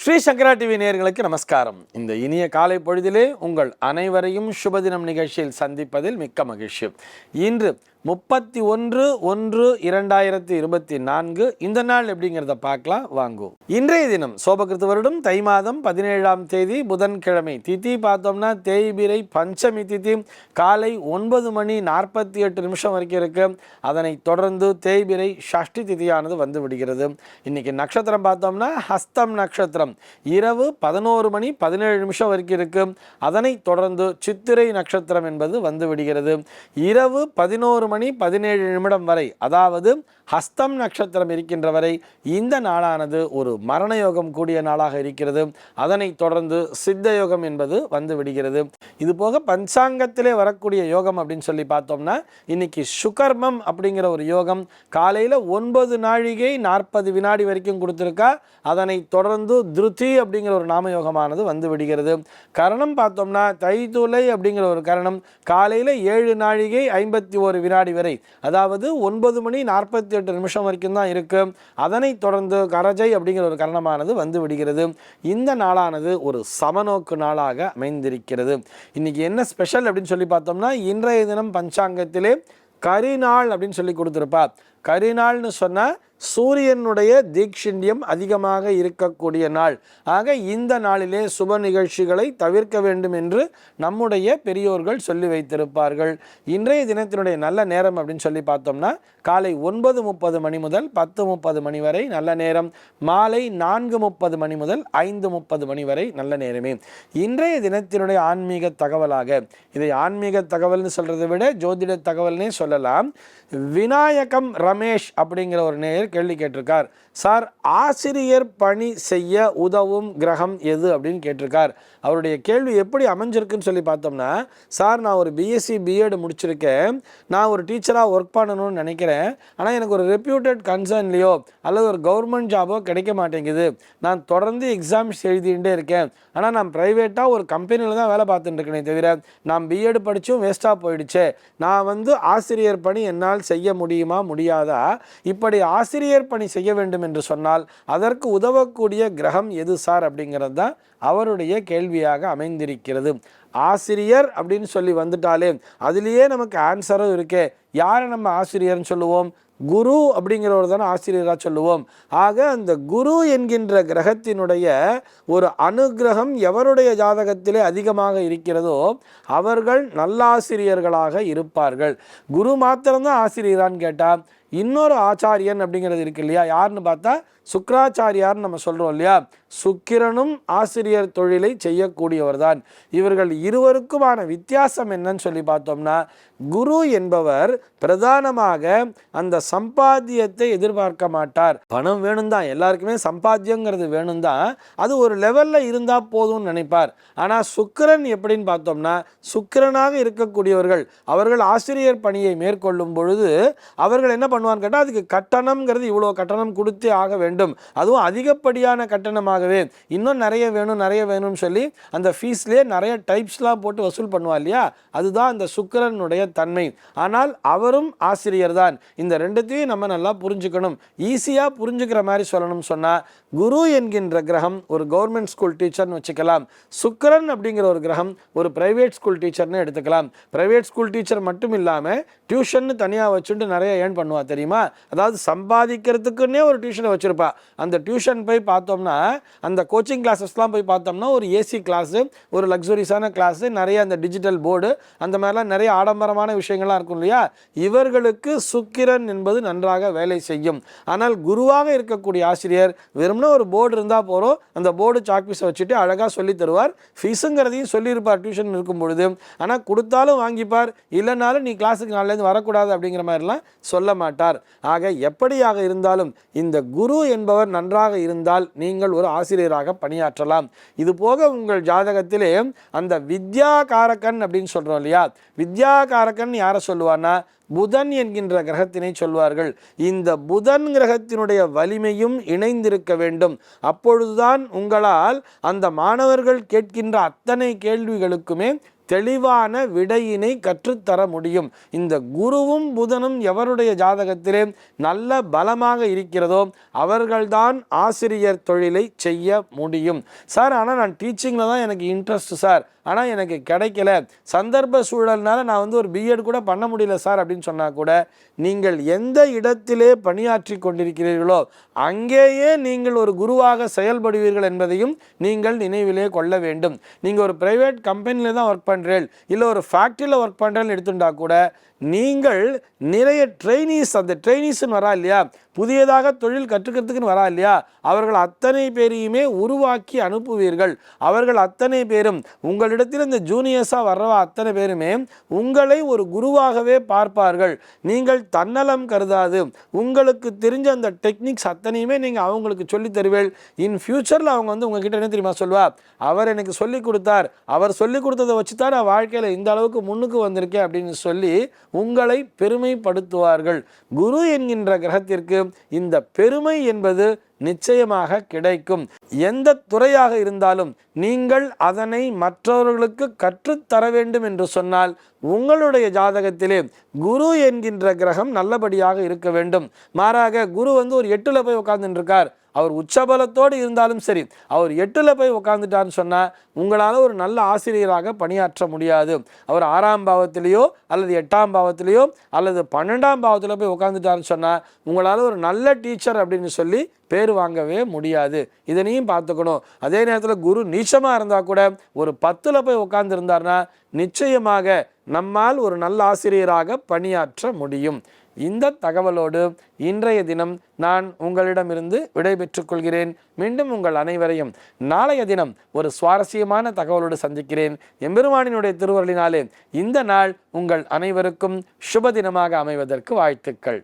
ஸ்ரீ சங்கரா TV நேயர்களுக்கு நமஸ்காரம். இந்த இனிய காலை பொழுதிலே உங்கள் அனைவரையும் சுபதினம் நிகழ்ச்சியில் சந்திப்பதில் மிக்க மகிழ்ச்சி. இன்று 31/1/2024 இந்த நாள் எப்படிங்கிறத பார்க்கலாம் வாங்கும். இன்றைய தினம் சோபகிருத்து வருடம் தை மாதம் 17ஆம் தேதி புதன்கிழமை. திதி பார்த்தோம்னா தேய்பிரை பஞ்சமி திதி காலை 9:48 வரைக்கும் இருக்கு. அதனை தொடர்ந்து தேய்பிரை ஷஷ்டி திதியானது வந்து விடுகிறது. இன்னைக்கு நட்சத்திரம் பார்த்தோம்னா ஹஸ்தம் நட்சத்திரம் இரவு 11:17 வரைக்கும் இருக்கு. அதனை தொடர்ந்து சித்திரை நட்சத்திரம் என்பது வந்து விடுகிறது. இரவு 11:17 வரை, அதாவது ஹஸ்தம் நட்சத்திரம் இருக்கின்ற வரை இந்த நாளானது ஒரு மரண யோகம் கூடிய நாளாக இருக்கிறது. அதனை தொடர்ந்து சித்த யோகம் என்பது வந்து விடுகிறது. இது போக பஞ்சாங்கத்திலே வரக்கூடிய யோகம் அப்படின்னு சொல்லி பார்த்தோம்னா இன்னைக்கு சுகர்மம் அப்படிங்கிற ஒரு யோகம் காலையில் 9:40 வரைக்கும் கொடுத்துருக்கா. அதனை தொடர்ந்து திருதி அப்படிங்கிற ஒரு நாம யோகமானது வந்து விடுகிறது. கரணம் பார்த்தோம்னா தைத்துளை அப்படிங்கிற ஒரு கரணம் காலையில் 7:51 வரை, அதாவது 9:48 வரைக்கும் தான் இருக்கு. அதனை தொடர்ந்து கரஜை அப்படிங்கிற ஒரு கரணமானது வந்து விடுகிறது. இந்த நாளானது ஒரு சமநோக்கு நாளாக அமைந்திருக்கிறது. இன்னைக்கு என்ன ஸ்பெஷல் அப்படின்னு சொல்லி பார்த்தோம்னா இன்றைய தினம் பஞ்சாங்கத்திலே கரிநாள் அப்படின்னு சொல்லி கொடுத்துருப்பா. கரிநாள்னு சொன்னால் சூரியனுடைய தீக்ஷிண்யம் அதிகமாக இருக்கக்கூடிய நாள். ஆக இந்த நாளிலே சுப நிகழ்ச்சிகளை தவிர்க்க வேண்டும் என்று நம்முடைய பெரியோர்கள் சொல்லி வைத்திருப்பார்கள். இன்றைய தினத்தினுடைய நல்ல நேரம் அப்படின்னு சொல்லி பார்த்தோம்னா காலை 9:30 முதல் 10:30 வரை நல்ல நேரம். மாலை 4:30 முதல் 5:30 வரை நல்ல நேரமே. இன்றைய தினத்தினுடைய ஆன்மீக தகவலாக, இதை ஆன்மீக தகவல்னு சொல்றதை விட ஜோதிட தகவல்னே சொல்லலாம். விநாயகம் ரமேஷ் அப்படிங்கிற ஒரு நேயர் கேள்வி கேட்டிருக்கார். சார், ஆசிரியர் பணி செய்ய உதவும் கிரகம் எது அப்படின்னு கேட்டிருக்கார். அவருடைய கேள்வி எப்படி அமைஞ்சிருக்குன்னு சொல்லி பார்த்தோம்னா, சார் நான் ஒரு பிஎஸ்சி பிஎட் முடிச்சிருக்கேன், நான் ஒரு டீச்சராக ஒர்க் பண்ணணும்னு நினைக்கிறேன், ஆனால் எனக்கு ஒரு ரெப்யூட்டட் கன்சர்ன்லையோ அல்லது ஒரு கவர்மெண்ட் ஜாபோ கிடைக்க மாட்டேங்குது. நான் தொடர்ந்து எக்ஸாம்ஸ் எழுதிகிட்டே இருக்கேன், ஆனால் நான் ப்ரைவேட்டாக ஒரு கம்பெனியில் தான் வேலை பார்த்துட்டு இருக்கேனே தவிர நான் பிஎட் படித்தும் வேஸ்ட்டாக போயிடுச்சு. நான் ஆசிரியர் பணி என்னால் செய்ய முடியுமா முடியாதா? இப்படி ஆசிரியர் பணி செய்ய வேண்டும் என்று சொன்னால் அதற்கு உதவக்கூடிய கிரகம் எது சார் அப்படிங்கிறது தான் அவருடைய கேள்வியாக அமைந்திருக்கிறது. ஆசிரியர் அப்படின்னு சொல்லி வந்துட்டாலே அதிலேயே நமக்கு ஆன்சரும் இருக்கே. யாரை நம்ம ஆசிரியர்னு சொல்லுவோம்? குரு அப்படிங்கிறவர் தானே ஆசிரியராக சொல்லுவோம். ஆக அந்த குரு என்கின்ற கிரகத்தினுடைய ஒரு அனுகிரகம் எவருடைய ஜாதகத்திலே அதிகமாக இருக்கிறதோ அவர்கள் நல்லாசிரியர்களாக இருப்பார்கள். குரு மாத்திரம்தான் ஆசிரியரான்னு கேட்டால் இன்னொரு ஆச்சாரியன் அப்படிங்கிறது இருக்கு இல்லையா? யாருன்னு பார்த்தா சுக்ராச்சாரியார்னு நம்ம சொல்கிறோம் இல்லையா? சுக்கிரனும் ஆசிரியர் தொழிலை செய்யக்கூடியவர் தான். இவர்கள் இருவருக்குமான வித்தியாசம் என்னன்னு சொல்லி பார்த்தோம்னா, குரு என்பவர் பிரதானமாக அந்த சம்பாத்தியத்தை எதிர்பார்க்க மாட்டார். பணம் வேணும் தான், எல்லாருக்குமே சம்பாத்தியங்கிறது வேணும் தான், அது ஒரு லெவலில் இருந்தால் போதும்னு நினைப்பார். ஆனால் சுக்கிரன் எப்படின்னு பார்த்தோம்னா, சுக்கிரனாக இருக்கக்கூடியவர்கள் அவர்கள் ஆசிரியர் பணியை மேற்கொள்ளும் பொழுது அவர்கள் என்ன பண்ணுவான்னு கேட்டால் அதுக்கு கட்டணம்ங்கிறது இவ்வளோ கட்டணம் கொடுத்தே ஆக வேண்டும், அதுவும் அதிகப்படியான கட்டணமாகவே, இன்னும் நிறைய வேணும்னு சொல்லி அந்த ஃபீஸ்லேயே நிறைய டைப்ஸ்லாம் போட்டு வசூல் பண்ணுவா இல்லையா? அதுதான் அந்த சுக்கிரனுடைய தன்மை. ஆனால் அவரும் ஆசிரியர் தான். இந்த ரெண்டுத்தையும் நம்ம நல்லா புரிஞ்சுக்கணும். ஈஸியாக புரிஞ்சுக்கிற மாதிரி சொல்லணும்னு சொன்னால், குரு என்கின்ற கிரகம் ஒரு கவர்மெண்ட் ஸ்கூல் டீச்சர்னு வச்சுக்கலாம். சுக்கிரன் அப்படிங்கிற ஒரு கிரகம் ஒரு பிரைவேட் ஸ்கூல் டீச்சர்னு எடுத்துக்கலாம். பிரைவேட் ஸ்கூல் டீச்சர் மட்டும் இல்லாமல் டியூஷன் தனியாக வச்சுட்டு நிறைய ஏர்ன் பண்ணுவா தெரியுமா? அதாவது சம்பாதிக்கிறதுக்குன்னே ஒரு டியூஷனை வச்சுருப்பா. அந்த டியூஷன் போய் பார்த்தோம்னா, அந்த கோச்சிங் கிளாஸஸ்லாம் போய் பார்த்தோம்னா ஒரு ஏசி கிளாஸு, ஒரு லக்ஸுரியஸான கிளாஸு, நிறைய அந்த டிஜிட்டல் போர்டு, அந்த மாதிரிலாம் நிறைய ஆடம்பரமான விஷயங்கள்லாம் இருக்கும் இல்லையா? இவர்களுக்கு சுக்கிரன் என்பது நன்றாக வேலை செய்யும். ஆனால் குருவாக இருக்கக்கூடிய ஆசிரியர் வெறும்னா ஒரு போர்டு இருந்தால் போகிறோம், அந்த போர்டு சாக்பீஸை வச்சுட்டு அழகாக சொல்லி தருவார். ஃபீஸுங்கிறதையும் சொல்லியிருப்பார் டியூஷன் இருக்கும் பொழுது. ஆனால் கொடுத்தாலும் வாங்கிப்பார், இல்லைனாலும் நீ கிளாஸுக்கு நாளிலேருந்து வரக்கூடாது அப்படிங்கிற மாதிரிலாம் சொல்ல மாட்டார். ஆக எப்படியாக இருந்தாலும் இந்த குரு என்பவர் நன்றாக இருந்தால் நீங்கள் ஒரு ஆசிரியராக பணியாற்றலாம். இது போக உங்கள் ஜாதகத்திலே அந்த வித்யாகாரகன் அப்படின்னு சொல்கிறோம் இல்லையா? வித்யாகாரகன் யாரை சொல்லுவார்னா புதன் என்கின்ற கிரகத்தினை சொல்வார்கள். இந்த புதன் கிரகத்தினுடைய வலிமையும் இணைந்திருக்க வேண்டும். அப்பொழுதுதான் உங்களால் அந்த மாணவர்கள் கேட்கின்ற அத்தனை கேள்விகளுக்குமே தெளிவான விடையினை கற்றுத்தர முடியும். இந்த குருவும் புதனும் எவருடைய ஜாதகத்திலே நல்ல பலமாக இருக்கிறதோ அவர்கள்தான் ஆசிரியர் தொழிலை செய்ய முடியும். சார், ஆனால் நான் டீச்சிங்கில் தான் எனக்கு இன்ட்ரெஸ்ட் சார், ஆனால் எனக்கு கிடைக்கல, சந்தர்ப்ப சூழல்னால நான் ஒரு பிஎட் கூட பண்ண முடியல சார் அப்படின்னு சொன்னால் கூட, நீங்கள் எந்த இடத்திலே பணியாற்றி கொண்டிருக்கிறீர்களோ அங்கேயே நீங்கள் ஒரு குருவாக செயல்படுவீர்கள் என்பதையும் நீங்கள் நினைவிலே கொள்ள வேண்டும். நீங்கள் ஒரு பிரைவேட் கம்பெனியில் தான் ஒர்க் பண்ணுறேன், இல்லை ஒரு ஃபேக்ட்ரியில் ஒர்க் பண்ணுறேன்னு எடுத்துட்டா கூட நீங்கள் நிறைய ட்ரெயினிஸ், அந்த ட்ரெயினிஸ்ன்னு வரா இல்லையா, புதியதாக தொழில் கற்றுக்கிறதுக்குன்னு வரா இல்லையா, அவர்கள் அத்தனை பேரையுமே உருவாக்கி அனுப்புவீர்கள். அவர்கள் அத்தனை பேரும் உங்களிடத்தில் இந்த ஜூனியர்ஸாக வர்றவ அத்தனை பேருமே உங்களை ஒரு குருவாகவே பார்ப்பார்கள். நீங்கள் தன்னலம் கருதாது உங்களுக்கு தெரிஞ்ச அந்த டெக்னிக்ஸ் அத்தனையுமே நீங்கள் அவங்களுக்கு சொல்லி தருவேள். இன் ஃபியூச்சரில் அவங்க உங்ககிட்ட என்ன தெரியுமா சொல்வா, அவர் எனக்கு சொல்லி கொடுத்தார், அவர் சொல்லி கொடுத்ததை வச்சு தான் நான் வாழ்க்கையில் இந்த அளவுக்கு முன்னுக்கு வந்திருக்கேன் அப்படின்னு சொல்லி உங்களை பெருமைப்படுத்துவார்கள். குரு என்கின்ற கிரகத்திற்கு இந்த பெருமை என்பது நிச்சயமாக கிடைக்கும். எந்த துறையாக இருந்தாலும் நீங்கள் அதனை மற்றவர்களுக்கு கற்றுத்தர வேண்டும் என்று சொன்னால் உங்களுடைய ஜாதகத்திலே குரு என்கின்ற கிரகம் நல்லபடியாக இருக்க வேண்டும். மாறாக குரு ஒரு 8ல் போய் உட்கார்ந்துட்டு இருக்கார், அவர் உச்சபலத்தோடு இருந்தாலும் சரி, அவர் 8ல் போய் உட்காந்துட்டான்னு சொன்னால் உங்களால் ஒரு நல்ல ஆசிரியராக பணியாற்ற முடியாது. அவர் 6ஆம் பாவத்திலேயோ அல்லது 8ஆம் பாவத்திலேயோ அல்லது 12ஆம் பாவத்தில் போய் உட்காந்துட்டான்னு சொன்னால் உங்களால் ஒரு நல்ல டீச்சர் அப்படின்னு சொல்லி பேர் வாங்கவே முடியாது. இதனையும் பார்த்துக்கணும். அதே நேரத்தில் குரு நீச்சமாக இருந்தால் கூட ஒரு 10ல் போய் உட்கார்ந்துருந்தார்னா நிச்சயமாக நம்மால் ஒரு நல்ல ஆசிரியராக பணியாற்ற முடியும். இந்த தகவலோடு இன்றைய தினம் நான் உங்களிடமிருந்து விடைபெற்றுக் கொள்கிறேன். மீண்டும் உங்கள் அனைவரையும் நாளைய தினம் ஒரு சுவாரஸ்யமான தகவலோடு சந்திக்கிறேன். எம்பெருமானினுடைய திருவருளினாலே இந்த நாள் உங்கள் அனைவருக்கும் சுப தினமாக அமைவதற்கு வாழ்த்துக்கள்.